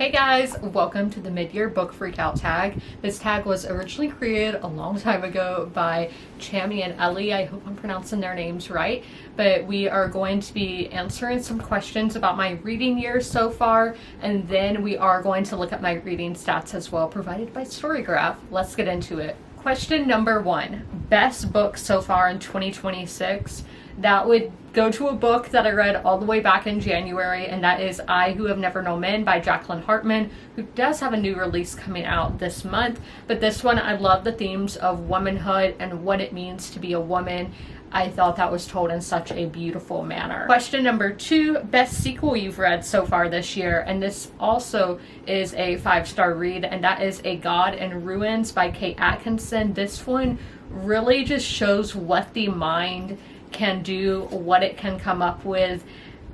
Hey guys, welcome to the mid-year book freakout tag. This tag was originally created a long time ago by Chammy and Ellie. I hope I'm pronouncing their names right. But we are going to be answering some questions about my reading year so far, and then we are going to look at my reading stats as well, provided by Storygraph. Let's get into it. Question number 1, best book so far in 2026. That would go to a book that I read all the way back in January, and that is I Who Have Never Known Men by Jacqueline Hartman, who does have a new release coming out this month. But this one, I love the themes of womanhood and what it means to be a woman. I thought that was told in such a beautiful manner. Question number 2, best sequel you've read so far this year. And this also is a 5-star read, and that is A God in Ruins by Kate Atkinson. This one really just shows what the mind can do, what it can come up with,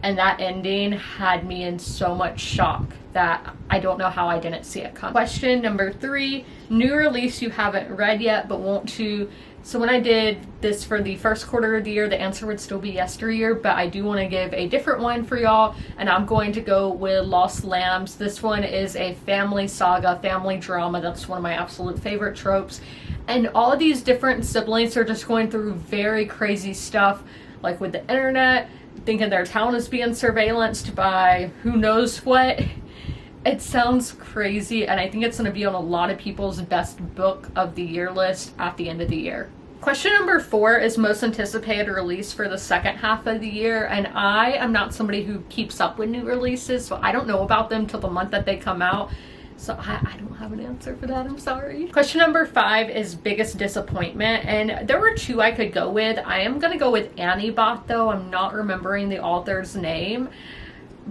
and that ending had me in so much shock that I don't know how I didn't see it come. Question number 3, new release you haven't read yet but want to. So when I did this for the first quarter of the year, the answer would still be yesteryear, but I do want to give a different one for y'all, and I'm going to go with Lost Lambs. This one is a family saga, family drama. That's one of my absolute favorite tropes. And all of these different siblings are just going through very crazy stuff, like with the internet, thinking their town is being surveillanced by who knows what. It sounds crazy, and I think it's going to be on a lot of people's best book of the year list at the end of the year. Question number 4 is most anticipated release for the second half of the year, and I am not somebody who keeps up with new releases, so I don't know about them till the month that they come out. So I don't have an answer for that, I'm sorry. Question number 5 is biggest disappointment, and there were 2 I could go with. I am gonna go with Annie Bot though. I'm not remembering the author's name,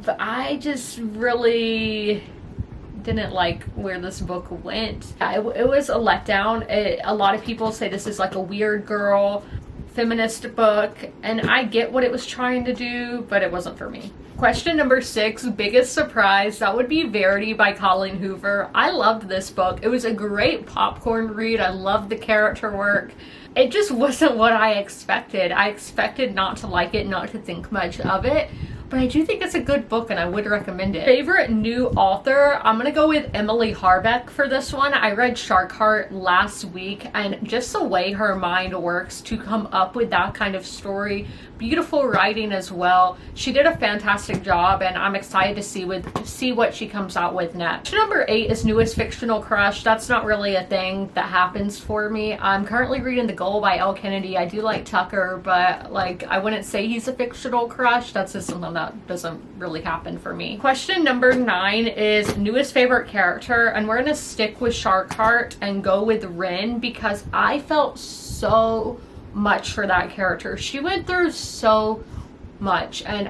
but I just really didn't like where this book went. It was a letdown. A lot of people say this is like a weird girl feminist book, and I get what it was trying to do, but it wasn't for me. Question number 6, biggest surprise. That would be Verity by Colleen Hoover. I loved this book. It was a great popcorn read. I loved the character work. It just wasn't what I expected. I expected not to like it, not to think much of it. But I do think it's a good book and I would recommend it. Favorite new author, I'm gonna go with Emily Harbeck for this one. I read Shark Heart last week, and just the way her mind works to come up with that kind of story, beautiful writing as well. She did a fantastic job, and I'm excited to see what she comes out with next. Number 8 is newest fictional crush. That's not really a thing that happens for me. I'm currently reading The Goal by Elle Kennedy. I do like Tucker, but like I wouldn't say he's a fictional crush. That's just something that doesn't really happen for me. Question number 9 is newest favorite character, and we're gonna stick with Shark Heart and go with Rin because I felt so much for that character. She went through so much, and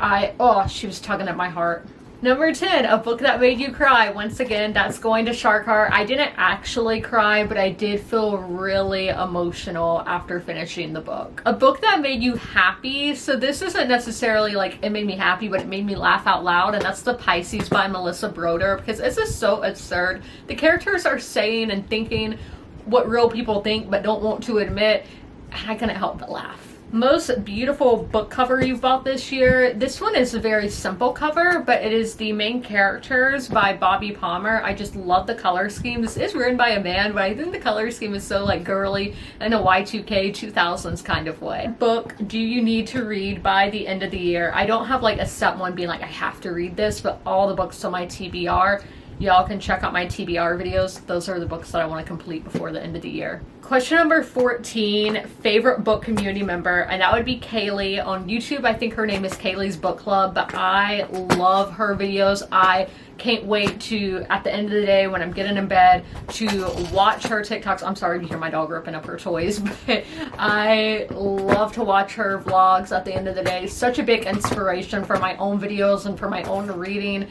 she was tugging at my heart. Number 10, a book that made you cry. Once again, that's going to Shark Heart. I didn't actually cry, but I did feel really emotional after finishing the book. A book that made you happy. So this isn't necessarily like it made me happy, but it made me laugh out loud, and that's The Pisces by Melissa Broder, because this is so absurd. The characters are saying and thinking what real people think but don't want to admit, and I couldn't help but laugh. Most beautiful book cover you've bought this year. This one is a very simple cover, but it is The Main Characters by Bobby Palmer. I just love the color scheme. This is written by a man, but I think the color scheme is so like girly in a Y2K 2000s kind of way. Book do you need to read by the end of the year? I don't have like a set one being like I have to read this, but all the books on my TBR. Y'all can check out my TBR videos. Those are the books that I want to complete before the end of the year. Question number 14, favorite book community member, and that would be Kaylee. On YouTube, I think her name is Kaylee's Book Club, but I love her videos. I can't wait to, at the end of the day, when I'm getting in bed, to watch her TikToks. I'm sorry to hear my dog ripping up her toys, but I love to watch her vlogs at the end of the day. Such a big inspiration for my own videos and for my own reading.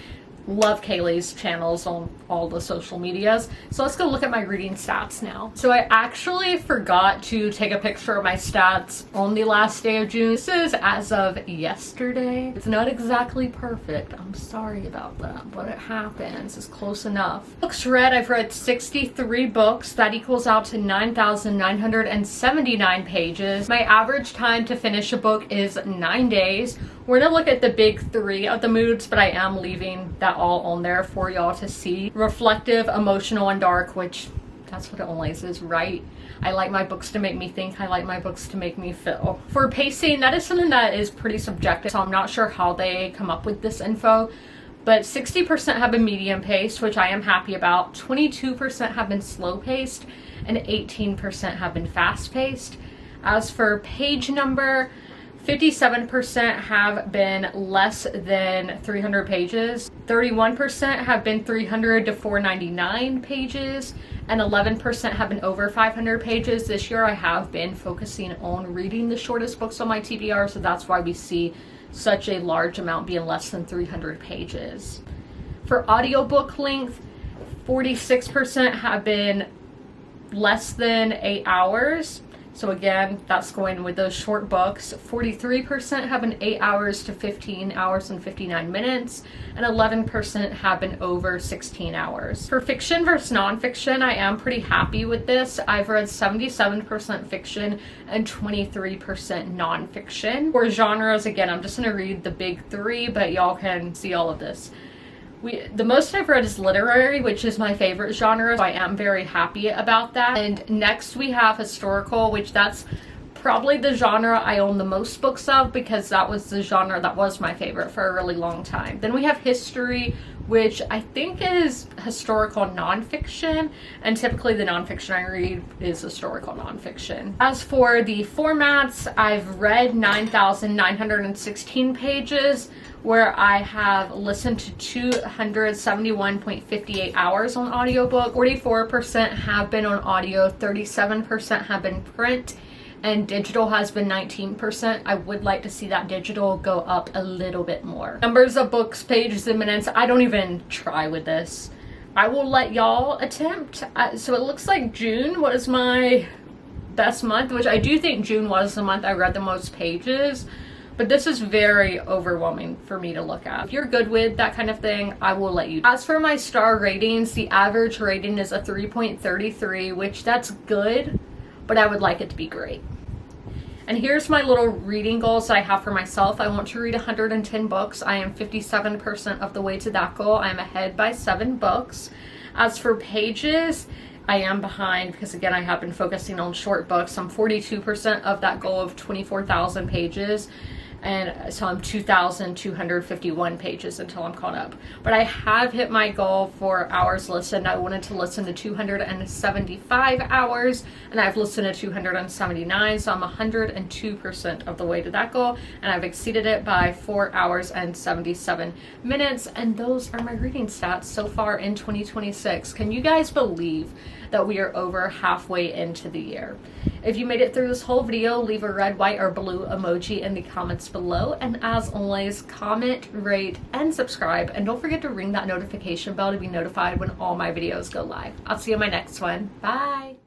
Love Kaylee's channels on all the social medias. So let's go look at my reading stats now. So I actually forgot to take a picture of my stats on the last day of June. This is as of yesterday. It's not exactly perfect. I'm sorry about that, but it happens. It's close enough. Books read, I've read 63 books. That equals out to 9,979 pages. My average time to finish a book is 9 days, We're gonna look at the big 3 of the moods, but I am leaving that all on there for y'all to see. Reflective, emotional, and dark, which that's what it always is, right? I like my books to make me think. I like my books to make me feel. For pacing, that is something that is pretty subjective, so I'm not sure how they come up with this info. But 60% have been medium paced, which I am happy about. 22% have been slow paced, and 18% have been fast paced. As for page number, 57% have been less than 300 pages, 31% have been 300 to 499 pages, and 11% have been over 500 pages. This year I have been focusing on reading the shortest books on my TBR, so that's why we see such a large amount being less than 300 pages. For audiobook length, 46% have been less than 8 hours. So again, that's going with those short books. 43% have been 8 hours to 15 hours and 59 minutes, and 11% have been over 16 hours. For fiction versus nonfiction, I am pretty happy with this. I've read 77% fiction and 23% nonfiction. For genres, again, I'm just gonna read the big 3, but y'all can see all of this. The most I've read is literary, which is my favorite genre, so I am very happy about that. And next we have historical, which that's probably the genre I own the most books of, because that was the genre that was my favorite for a really long time. Then we have history, which I think is historical nonfiction, and typically the nonfiction I read is historical nonfiction. As for the formats, I've read 9,916 pages, where I have listened to 271.58 hours on audiobook. 44% have been on audio, 37% have been print, and digital has been 19%. I would like to see that digital go up a little bit more. Numbers of books, pages, and minutes. I don't even try with this. I will let y'all attempt. So it looks like June was my best month, which I do think June was the month I read the most pages. But this is very overwhelming for me to look at. If you're good with that kind of thing, I will let you. As for my star ratings, the average rating is a 3.33, which that's good, but I would like it to be great. And here's my little reading goals that I have for myself. I want to read 110 books. I am 57% of the way to that goal. I am ahead by 7 books. As for pages, I am behind because, again, I have been focusing on short books. I'm 42% of that goal of 24,000 pages. And so I'm 2,251 pages until I'm caught up. But I have hit my goal for hours listened. I wanted to listen to 275 hours, and I've listened to 279, so I'm 102% of the way to that goal, and I've exceeded it by 4 hours and 77 minutes, and those are my reading stats so far in 2026. Can you guys believe that we are over halfway into the year? If you made it through this whole video, leave a red, white, or blue emoji in the comments below. And as always, comment, rate, and subscribe. And don't forget to ring that notification bell to be notified when all my videos go live. I'll see you in my next one. Bye!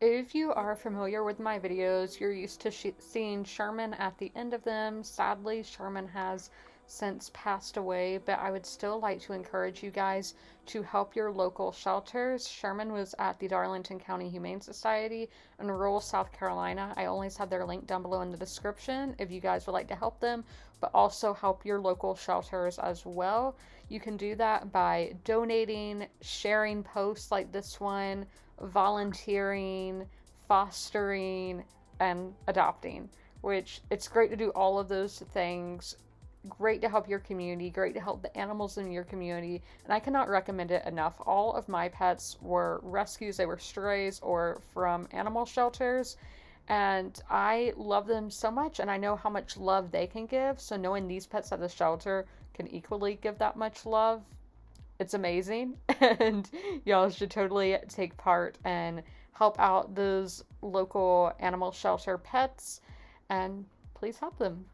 If you are familiar with my videos, you're used to seeing Sherman at the end of them. Sadly, Sherman has since passed away, but I would still like to encourage you guys to help your local shelters. Sherman was at the Darlington County Humane Society in rural South Carolina. I always have their link down below in the description if you guys would like to help them, but also help your local shelters as well. You can do that by donating, sharing posts like this one, volunteering, fostering, and adopting, which it's great to do all of those things. Great to help your community, great to help the animals in your community, and I cannot recommend it enough. All of my pets were rescues, they were strays or from animal shelters, and I love them so much, and I know how much love they can give, so knowing these pets at the shelter can equally give that much love, it's amazing. And y'all should totally take part and help out those local animal shelter pets, and please help them.